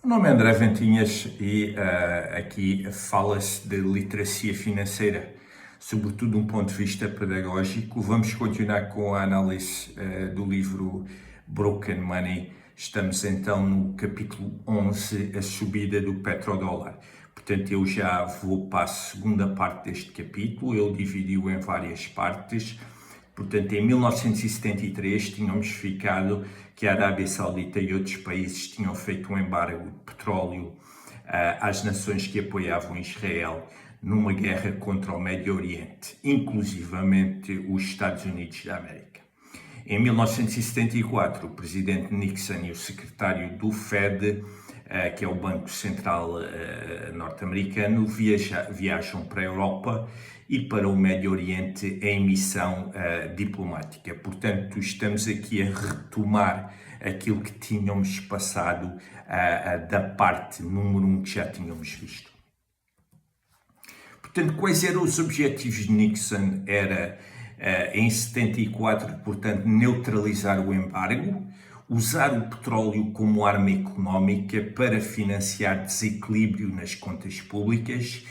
O nome é André Ventinhas e aqui fala-se de literacia financeira, sobretudo de um ponto de vista pedagógico. Vamos continuar com a análise do livro Broken Money. Estamos então no capítulo 11, a subida do petrodólar. Portanto, eu já vou para a segunda parte deste capítulo, ele dividiu em várias partes. Portanto, em 1973 tínhamos ficado que a Arábia Saudita e outros países tinham feito um embargo de petróleo às nações que apoiavam Israel numa guerra contra o Médio Oriente, inclusivamente os Estados Unidos da América. Em 1974, o presidente Nixon e o secretário do Fed, que é o Banco Central norte-americano, viajam para a Europa e para o Médio Oriente em missão diplomática. Portanto, estamos aqui a retomar aquilo que tínhamos passado da parte número 1 que já tínhamos visto. Portanto, quais eram os objetivos de Nixon? Era, em 74, portanto, neutralizar o embargo, usar o petróleo como arma económica para financiar desequilíbrio nas contas públicas,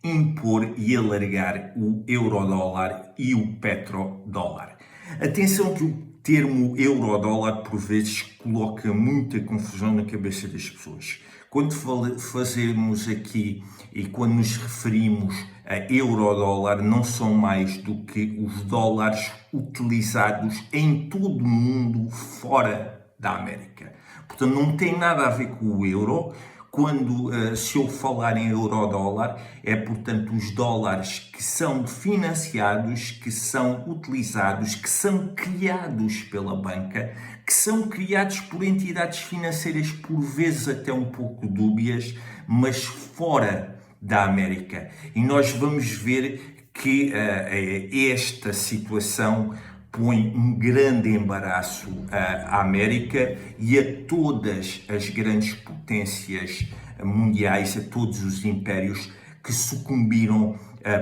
impor e alargar o eurodólar e o petrodólar. Atenção que o termo eurodólar por vezes coloca muita confusão na cabeça das pessoas. Quando fazemos aqui e quando nos referimos a eurodólar, não são mais do que os dólares utilizados em todo o mundo fora da América. Portanto, não tem nada a ver com o euro. Quando se eu falar em eurodólar, é, portanto, os dólares que são financiados, que são utilizados, que são criados pela banca, que são criados por entidades financeiras, por vezes até um pouco dúbias, mas fora da América. E nós vamos ver que esta situação põe um grande embaraço à América e a todas as grandes potências mundiais, a todos os impérios que sucumbiram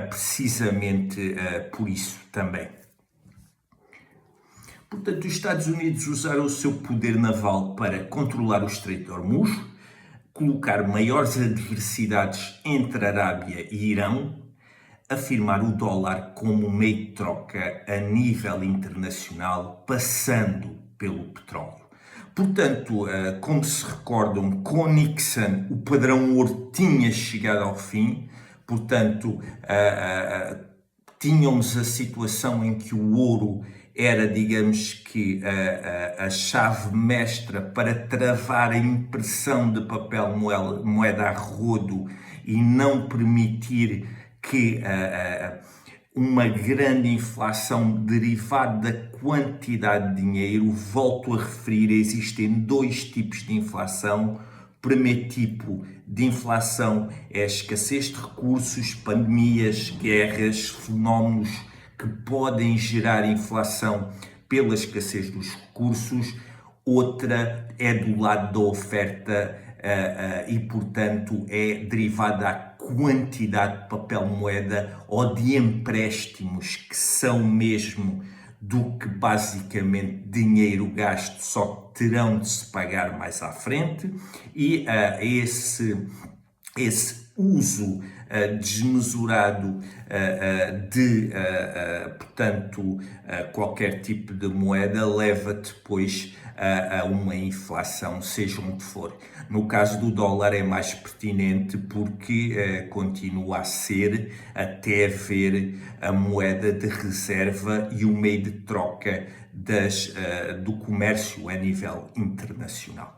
precisamente por isso também. Portanto, os Estados Unidos usaram o seu poder naval para controlar o Estreito de Hormuz, colocar maiores adversidades entre Arábia e Irão, afirmar o dólar como meio de troca a nível internacional, passando pelo petróleo. Portanto, como se recordam, com Nixon o padrão ouro tinha chegado ao fim. Portanto, tínhamos a situação em que o ouro era, digamos que, a chave mestra para travar a impressão de papel moeda a rodo e não permitir que uma grande inflação derivada da quantidade de dinheiro. Volto a referir, existem dois tipos de inflação. O primeiro tipo de inflação é a escassez de recursos, pandemias, guerras, fenómenos que podem gerar inflação pela escassez dos recursos. Outra é do lado da oferta e, portanto, é derivada da quantidade de papel moeda ou de empréstimos que são mesmo do que basicamente dinheiro gasto, só que terão de se pagar mais à frente, e esse uso desmesurado de, portanto, qualquer tipo de moeda leva depois a uma inflação, seja onde for. No caso do dólar é mais pertinente porque continua a ser, até haver a moeda de reserva e o meio de troca do comércio a nível internacional.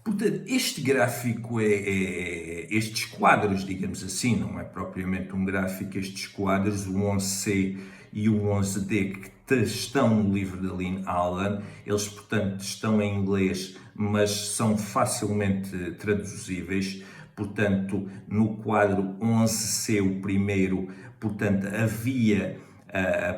Portanto, este gráfico estes quadros, digamos assim, não é propriamente um gráfico, estes quadros, o 11C e o 11D, que estão no livro de Lynn Allen, eles, portanto, estão em inglês, mas são facilmente traduzíveis. Portanto, no quadro 11C, o primeiro, portanto, havia a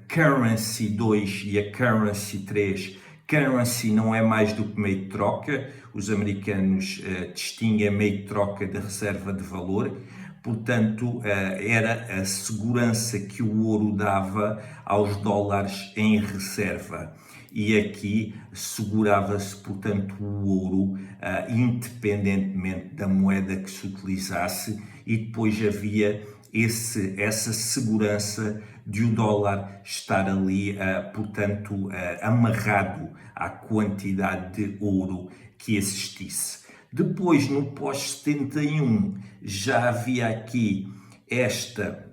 Currency 2 e a Currency 3. Currency não é mais do que meio de troca. Os americanos distinguem meio de troca da reserva de valor. Portanto, era a segurança que o ouro dava aos dólares em reserva. e aqui segurava-se, portanto, o ouro independentemente da moeda que se utilizasse, e depois havia essa segurança de o dólar estar ali, portanto, amarrado à quantidade de ouro que existisse. Depois, no pós-71, já havia aqui esta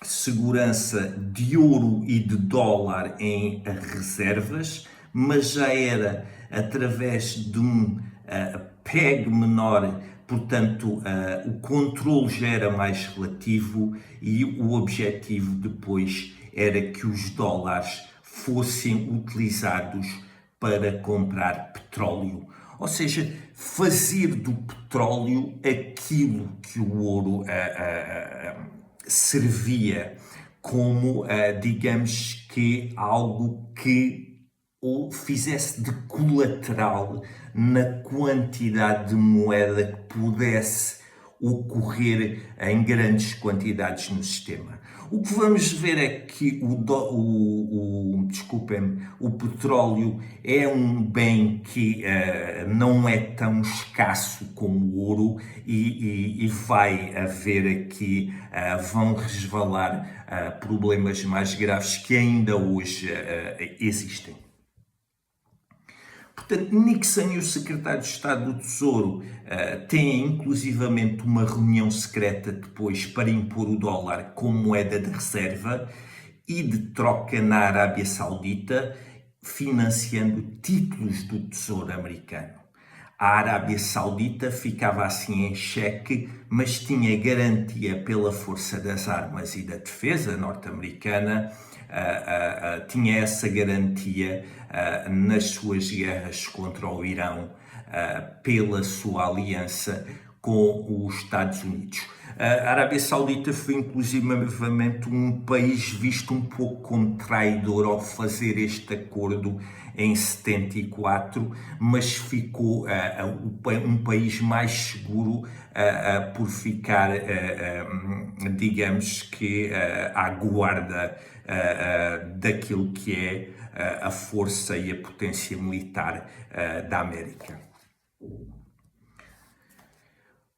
segurança de ouro e de dólar em reservas, mas já era através de um PEG menor, portanto o controle já era mais relativo e o objetivo depois era que os dólares fossem utilizados para comprar petróleo. Ou seja, fazer do petróleo aquilo que o ouro servia como, digamos que, algo que o fizesse de colateral na quantidade de moeda que pudesse ocorrer em grandes quantidades no sistema. O que vamos ver é que o petróleo é um bem que não é tão escasso como o ouro e vai haver aqui, vão resvalar problemas mais graves que ainda hoje existem. Portanto, Nixon e o secretário de Estado do Tesouro têm inclusivamente uma reunião secreta depois para impor o dólar como moeda de reserva e de troca na Arábia Saudita, financiando títulos do Tesouro americano. A Arábia Saudita ficava assim em xeque, mas tinha garantia pela força das armas e da defesa norte-americana, tinha essa garantia nas suas guerras contra o Irão, pela sua aliança com os Estados Unidos. A Arábia Saudita foi inclusivamente um país visto um pouco como traidor ao fazer este acordo em 74, mas ficou um país mais seguro por ficar, digamos que, à guarda daquilo que é a força e a potência militar da América.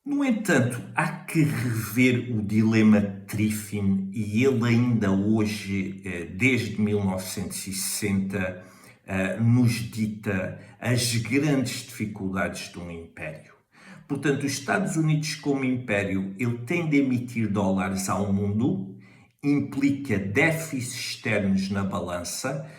No entanto, há que rever o dilema Triffin, e ele ainda hoje, desde 1960, nos dita as grandes dificuldades de um império. Portanto, os Estados Unidos como império, ele tem de emitir dólares ao mundo, implica déficits externos na balança,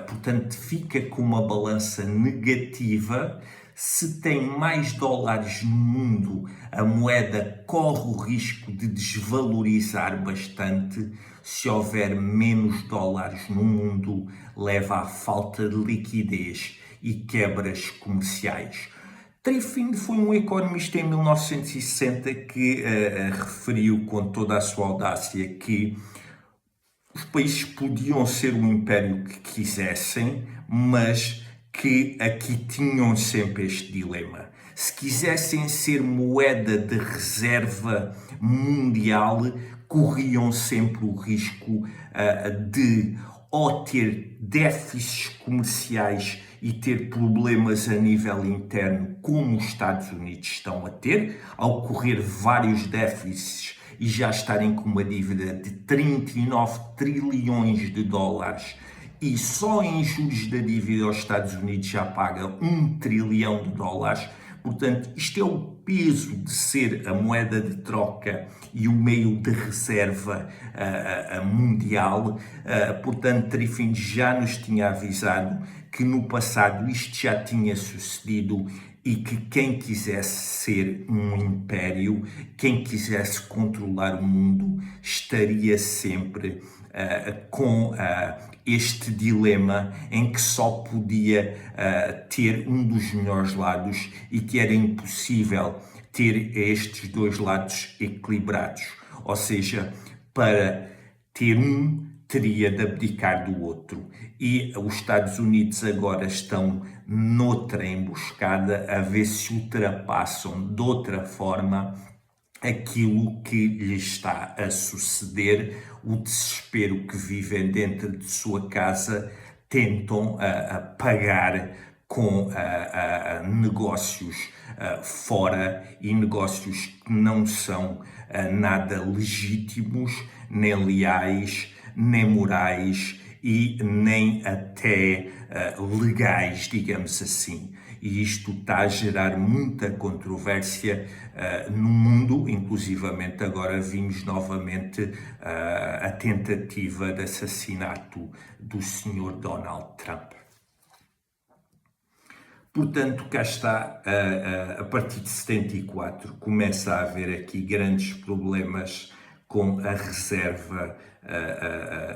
portanto fica com uma balança negativa. Se tem mais dólares no mundo, a moeda corre o risco de desvalorizar bastante. Se houver menos dólares no mundo, leva à falta de liquidez e quebras comerciais. Triffin foi um economista em 1960 que referiu com toda a sua audácia que os países podiam ser o império que quisessem, mas que aqui tinham sempre este dilema. Se quisessem ser moeda de reserva mundial, corriam sempre o risco de ou ter déficits comerciais e ter problemas a nível interno, como os Estados Unidos estão a ter, ao ocorrer vários déficits e já estarem com uma dívida de 39 trilhões de dólares, e só em juros da dívida aos Estados Unidos já paga 1 trilhão de dólares. Portanto, isto é o peso de ser a moeda de troca e o meio de reserva mundial. Portanto, Triffin já nos tinha avisado que no passado isto já tinha sucedido e que quem quisesse ser um império, quem quisesse controlar o mundo, estaria sempre com este dilema em que só podia ter um dos melhores lados e que era impossível ter estes dois lados equilibrados. Ou seja, para ter um, teria de abdicar do outro. E os Estados Unidos agora estão noutra emboscada a ver se ultrapassam de outra forma aquilo que lhes está a suceder, o desespero que vivem dentro de sua casa tentam pagar com negócios fora e negócios que não são nada legítimos, nem leais, nem morais e nem até legais, digamos assim. E isto está a gerar muita controvérsia no mundo, inclusivamente agora vimos novamente a tentativa de assassinato do Sr. Donald Trump. Portanto, cá está, a partir de 74 começa a haver aqui grandes problemas com a reserva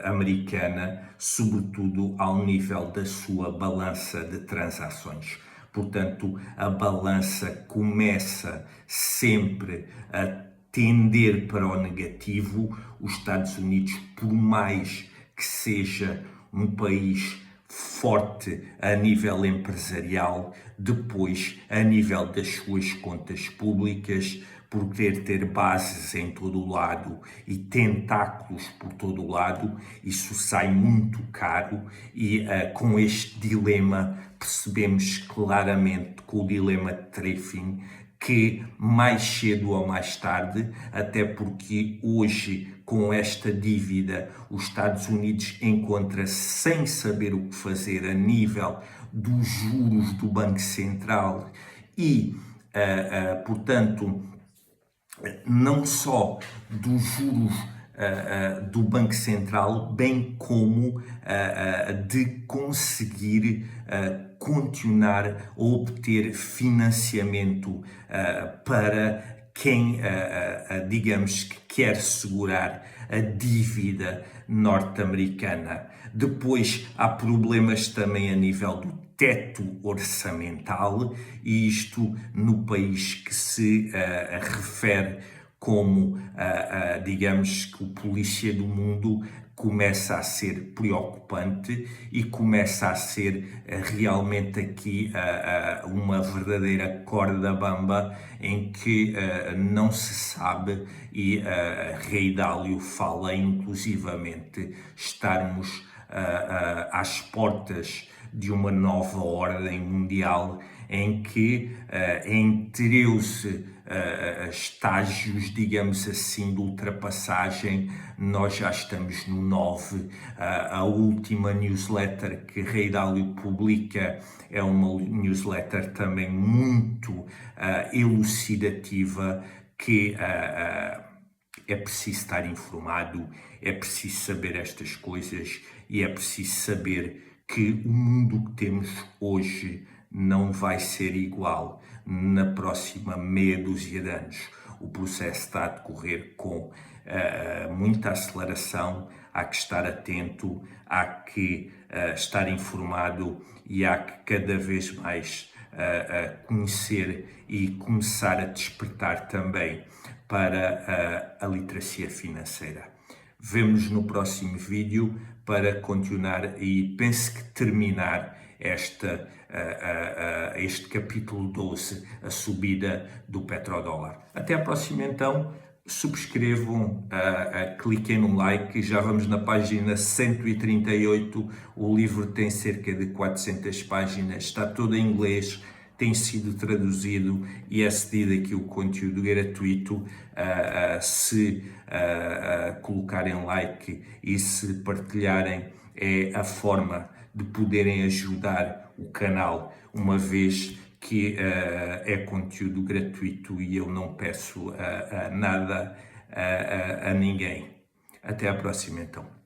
americana, sobretudo ao nível da sua balança de transações. Portanto, a balança começa sempre a tender para o negativo. Os Estados Unidos, por mais que seja um país forte a nível empresarial, depois a nível das suas contas públicas, por querer ter bases em todo o lado e tentáculos por todo o lado, isso sai muito caro e com este dilema percebemos claramente, com o dilema de Triffin, que mais cedo ou mais tarde, até porque hoje com esta dívida os Estados Unidos encontra-se sem saber o que fazer a nível dos juros do Banco Central e, portanto, não só dos juros do Banco Central, bem como de conseguir continuar a obter financiamento para quem, digamos, que quer segurar a dívida norte-americana. Depois há problemas também a nível do teto orçamental, e isto no país que se refere como, digamos, que o polícia do mundo, começa a ser preocupante e começa a ser realmente aqui uma verdadeira corda bamba em que não se sabe e Rei Dálio fala inclusivamente estarmos às portas de uma nova ordem mundial em que entre os estágios, digamos assim, de ultrapassagem, nós já estamos no 9. A última newsletter que Rei Dálio publica é uma newsletter também muito elucidativa, que é preciso estar informado, é preciso saber estas coisas e é preciso saber que o mundo que temos hoje não vai ser igual na próxima meia dúzia de anos. O processo está a decorrer com muita aceleração, há que estar atento, há que estar informado e há que cada vez mais conhecer e começar a despertar também para a literacia financeira. Vemo-nos no próximo vídeo para continuar e penso que terminar este capítulo 12, a subida do petrodólar. Até à próxima então, subscrevam, cliquem no like, já vamos na página 138, o livro tem cerca de 400 páginas, está todo em inglês, tem sido traduzido e é cedido aqui o conteúdo gratuito. Se colocarem like e se partilharem, é a forma de poderem ajudar o canal, uma vez que é conteúdo gratuito e eu não peço nada a ninguém. Até à próxima então.